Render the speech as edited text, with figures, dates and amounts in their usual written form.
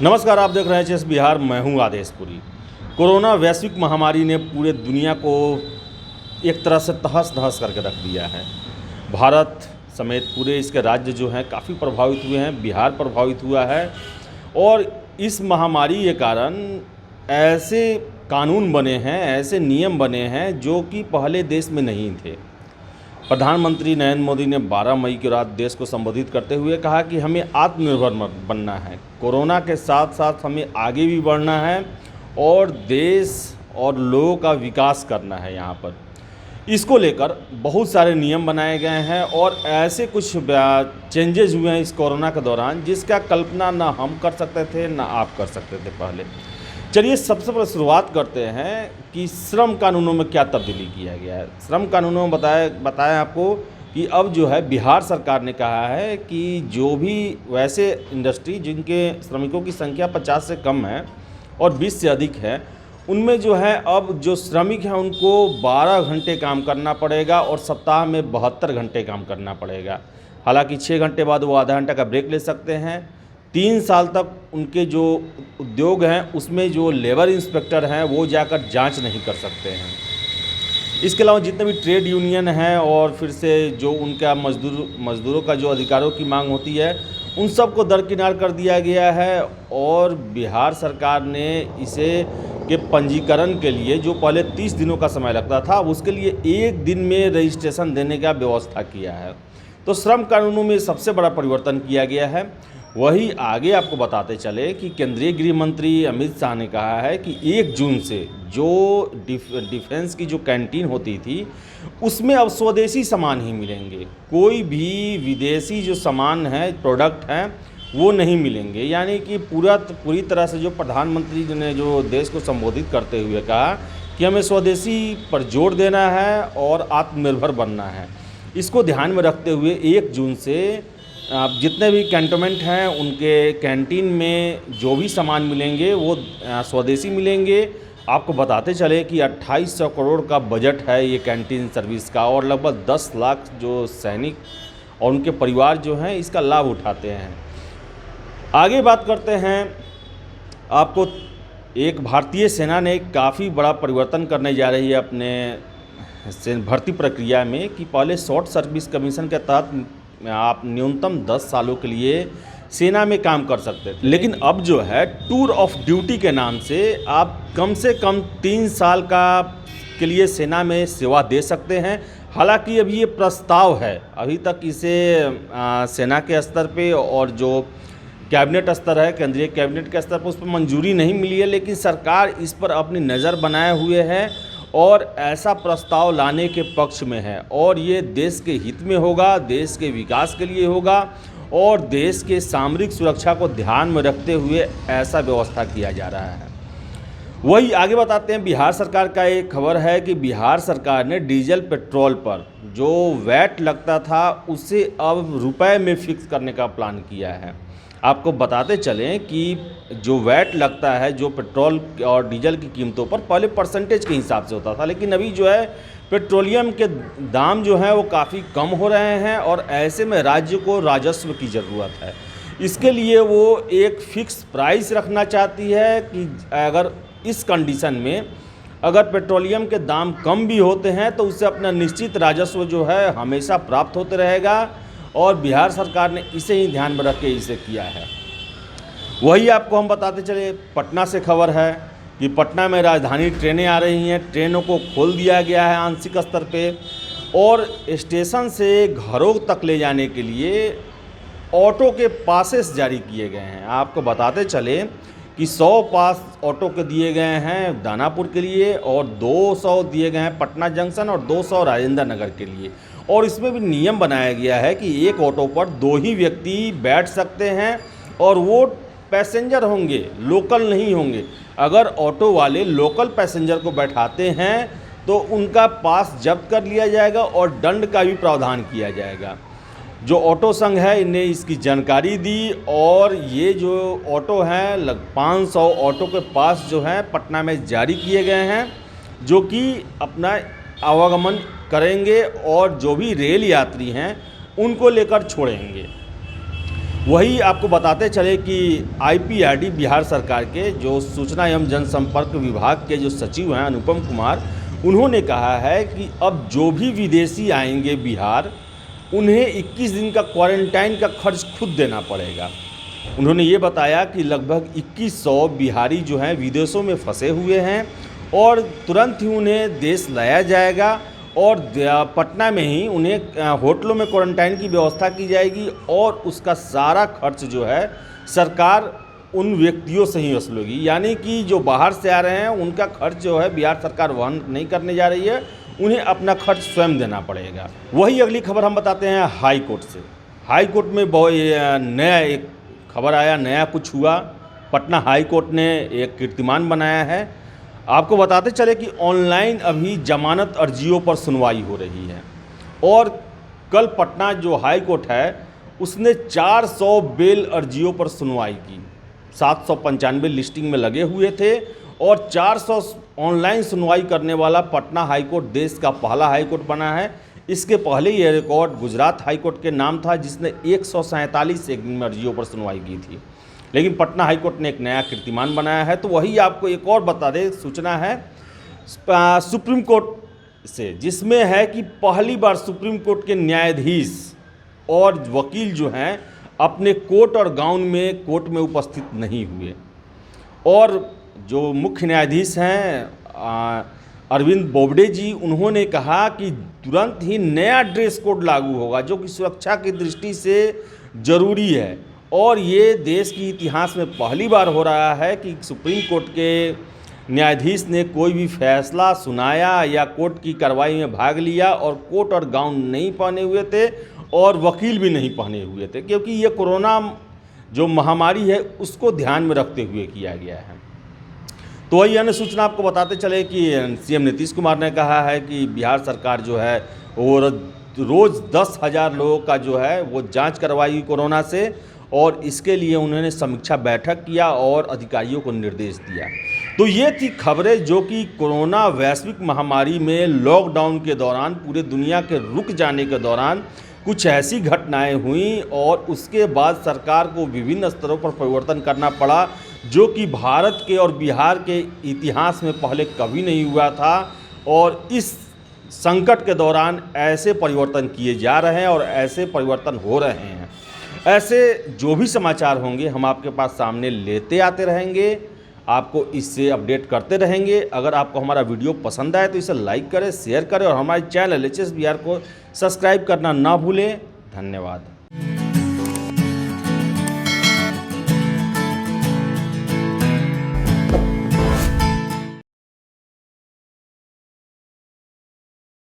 नमस्कार, आप देख रहे हैं एचएस बिहार। मैं हूं आदेशपुरी। कोरोना वैश्विक महामारी ने पूरे दुनिया को एक तरह से तहस नहस करके रख दिया है। भारत समेत पूरे इसके राज्य जो हैं काफ़ी प्रभावित हुए हैं। बिहार प्रभावित हुआ है और इस महामारी के कारण ऐसे कानून बने हैं, ऐसे नियम बने हैं जो कि पहले देश में नहीं थे। प्रधानमंत्री नरेंद्र मोदी ने 12 मई की रात देश को संबोधित करते हुए कहा कि हमें आत्मनिर्भर बनना है। कोरोना के साथ साथ हमें आगे भी बढ़ना है और देश और लोगों का विकास करना है। यहाँ पर इसको लेकर बहुत सारे नियम बनाए गए हैं और ऐसे कुछ चेंजेस हुए हैं इस कोरोना के दौरान जिसका कल्पना ना हम कर सकते थे ना आप कर सकते थे पहले। चलिए सबसे पहले शुरुआत करते हैं कि श्रम कानूनों में क्या तब्दीली किया गया है। श्रम कानूनों में बताया आपको कि अब जो है बिहार सरकार ने कहा है कि जो भी वैसे इंडस्ट्री जिनके श्रमिकों की संख्या 50 से कम है और 20 से अधिक है, उनमें जो है अब जो श्रमिक हैं उनको 12 घंटे काम करना पड़ेगा और सप्ताह में 72 घंटे काम करना पड़ेगा। हालांकि 6 घंटे बाद वो आधा घंटा का ब्रेक ले सकते हैं। 3 साल तक उनके जो उद्योग हैं उसमें जो लेबर इंस्पेक्टर हैं वो जाकर जांच नहीं कर सकते हैं। इसके अलावा जितने भी ट्रेड यूनियन हैं और फिर से जो उनका मजदूरों का जो अधिकारों की मांग होती है उन सब को दरकिनार कर दिया गया है। और बिहार सरकार ने इसे के पंजीकरण के लिए जो पहले 30 दिनों का समय लगता था उसके लिए 1 दिन में रजिस्ट्रेशन देने का व्यवस्था किया है। तो श्रम कानूनों में सबसे बड़ा परिवर्तन किया गया है। वही आगे आपको बताते चले कि केंद्रीय गृह मंत्री अमित शाह ने कहा है कि 1 जून से जो डिफेंस की जो कैंटीन होती थी उसमें अब स्वदेशी सामान ही मिलेंगे। कोई भी विदेशी जो सामान है, प्रोडक्ट हैं, वो नहीं मिलेंगे। यानी कि पूरी तरह से जो प्रधानमंत्री ने जो देश को संबोधित करते हुए कहा कि हमें स्वदेशी पर जोर देना है और आत्मनिर्भर बनना है, इसको ध्यान में रखते हुए 1 जून से जितने भी कैंटोनमेंट हैं उनके कैंटीन में जो भी सामान मिलेंगे वो स्वदेशी मिलेंगे। आपको बताते चले कि 2800 करोड़ का बजट है ये कैंटीन सर्विस का और लगभग 10 लाख जो सैनिक और उनके परिवार जो हैं इसका लाभ उठाते हैं। आगे बात करते हैं, आपको एक भारतीय सेना ने काफ़ी बड़ा परिवर्तन करने जा रही है अपने भर्ती प्रक्रिया में कि पहले शॉर्ट सर्विस कमीशन के तहत आप न्यूनतम 10 सालों के लिए सेना में काम कर सकते थे, लेकिन अब जो है टूर ऑफ ड्यूटी के नाम से आप कम से कम 3 साल के लिए सेना में सेवा दे सकते हैं। हालांकि अभी ये प्रस्ताव है, अभी तक इसे सेना के स्तर पे और जो कैबिनेट स्तर है, केंद्रीय कैबिनेट के स्तर पर उस पर मंजूरी नहीं मिली है, लेकिन सरकार इस पर अपनी नज़र बनाए हुए है और ऐसा प्रस्ताव लाने के पक्ष में है। और ये देश के हित में होगा, देश के विकास के लिए होगा और देश के सामरिक सुरक्षा को ध्यान में रखते हुए ऐसा व्यवस्था किया जा रहा है। वही आगे बताते हैं, बिहार सरकार का एक खबर है कि बिहार सरकार ने डीजल पेट्रोल पर जो वैट लगता था उसे अब रुपए में फिक्स करने का प्लान किया है। आपको बताते चलें कि जो वैट लगता है जो पेट्रोल और डीजल की कीमतों पर पहले परसेंटेज के हिसाब से होता था, लेकिन अभी जो है पेट्रोलियम के दाम जो हैं वो काफ़ी कम हो रहे हैं और ऐसे में राज्य को राजस्व की ज़रूरत है। इसके लिए वो एक फ़िक्स प्राइस रखना चाहती है कि अगर इस कंडीशन में अगर पेट्रोलियम के दाम कम भी होते हैं तो उससे अपना निश्चित राजस्व जो है हमेशा प्राप्त होते रहेगा और बिहार सरकार ने इसे ही ध्यान में रख के इसे किया है। वही आपको हम बताते चले, पटना से खबर है कि पटना में राजधानी ट्रेनें आ रही हैं। ट्रेनों को खोल दिया गया है आंशिक स्तर पे और स्टेशन से घरों तक ले जाने के लिए ऑटो के पासेस जारी किए गए हैं। आपको बताते चले कि 100 पास ऑटो के दिए गए हैं दानापुर के लिए और 200 दिए गए हैं पटना जंक्शन और 200 राजेंद्र नगर के लिए। और इसमें भी नियम बनाया गया है कि एक ऑटो पर 2 ही व्यक्ति बैठ सकते हैं और वो पैसेंजर होंगे, लोकल नहीं होंगे। अगर ऑटो वाले लोकल पैसेंजर को बैठाते हैं तो उनका पास जब्त कर लिया जाएगा और दंड का भी प्रावधान किया जाएगा। जो ऑटो संघ है इन्हें इसकी जानकारी दी और ये जो ऑटो हैं लगभग 500 ऑटो के पास जो हैं पटना में जारी किए गए हैं जो कि अपना आवागमन करेंगे और जो भी रेल यात्री हैं उनको लेकर छोड़ेंगे। वही आपको बताते चले कि IPRD बिहार सरकार के जो सूचना एवं जनसंपर्क विभाग के जो सचिव हैं अनुपम कुमार, उन्होंने कहा है कि अब जो भी विदेशी आएंगे बिहार, उन्हें 21 दिन का क्वारंटाइन का खर्च खुद देना पड़ेगा। उन्होंने ये बताया कि लगभग 2100 बिहारी जो हैं विदेशों में फंसे हुए हैं और तुरंत ही उन्हें देश लाया जाएगा और पटना में ही उन्हें होटलों में क्वारंटाइन की व्यवस्था की जाएगी और उसका सारा खर्च जो है सरकार उन व्यक्तियों से ही वसूलेगी। यानी कि जो बाहर से आ रहे हैं उनका खर्च जो है बिहार सरकार वहन नहीं करने जा रही है, उन्हें अपना खर्च स्वयं देना पड़ेगा। वही अगली खबर हम बताते हैं हाई कोर्ट से। हाई कोर्ट में बहुत नया एक खबर आया, नया कुछ हुआ। पटना हाई कोर्ट ने एक कीर्तिमान बनाया है। आपको बताते चले कि ऑनलाइन अभी जमानत अर्जियों पर सुनवाई हो रही है और कल पटना जो हाई कोर्ट है उसने 400 बेल अर्जियों पर सुनवाई की। 795 लिस्टिंग में लगे हुए थे और 400 ऑनलाइन सुनवाई करने वाला पटना हाई कोर्ट देश का पहला हाई कोर्ट बना है। इसके पहले यह रिकॉर्ड गुजरात हाई कोर्ट के नाम था जिसने 147 एक दिन में अर्जियों पर सुनवाई की थी, लेकिन पटना हाई कोर्ट ने एक नया कीर्तिमान बनाया है। तो वही आपको एक और बता दें, सूचना है सुप्रीम कोर्ट से, जिसमें है कि पहली बार सुप्रीम कोर्ट के न्यायाधीश और वकील जो हैं अपने कोट और गाउन में कोर्ट में उपस्थित नहीं हुए और जो मुख्य न्यायाधीश हैं अरविंद बोबडे जी, उन्होंने कहा कि तुरंत ही नया ड्रेस कोड लागू होगा जो कि सुरक्षा की दृष्टि से ज़रूरी है और ये देश के इतिहास में पहली बार हो रहा है कि सुप्रीम कोर्ट के न्यायाधीश ने कोई भी फैसला सुनाया या कोर्ट की कार्रवाई में भाग लिया और कोट और गाउन नहीं पहने हुए थे और वकील भी नहीं पहने हुए थे, क्योंकि ये कोरोना जो महामारी है उसको ध्यान में रखते हुए किया गया है। तो वही अन्य सूचना आपको बताते चले कि CM नीतीश कुमार ने कहा है कि बिहार सरकार जो है वो रोज़ 10,000 लोगों का जो है वो जांच करवाई कोरोना से और इसके लिए उन्होंने समीक्षा बैठक किया और अधिकारियों को निर्देश दिया। तो ये थी खबरें जो कि कोरोना वैश्विक महामारी में लॉकडाउन के दौरान पूरे दुनिया के रुक जाने के दौरान कुछ ऐसी घटनाएं हुई और उसके बाद सरकार को विभिन्न स्तरों पर परिवर्तन करना पड़ा जो कि भारत के और बिहार के इतिहास में पहले कभी नहीं हुआ था और इस संकट के दौरान ऐसे परिवर्तन किए जा रहे हैं और ऐसे परिवर्तन हो रहे हैं। ऐसे जो भी समाचार होंगे हम आपके पास सामने लेते आते रहेंगे, आपको इससे अपडेट करते रहेंगे। अगर आपको हमारा वीडियो पसंद आए तो इसे लाइक करें, शेयर करें और हमारे चैनल HS बिहार को सब्सक्राइब करना ना भूलें। धन्यवाद।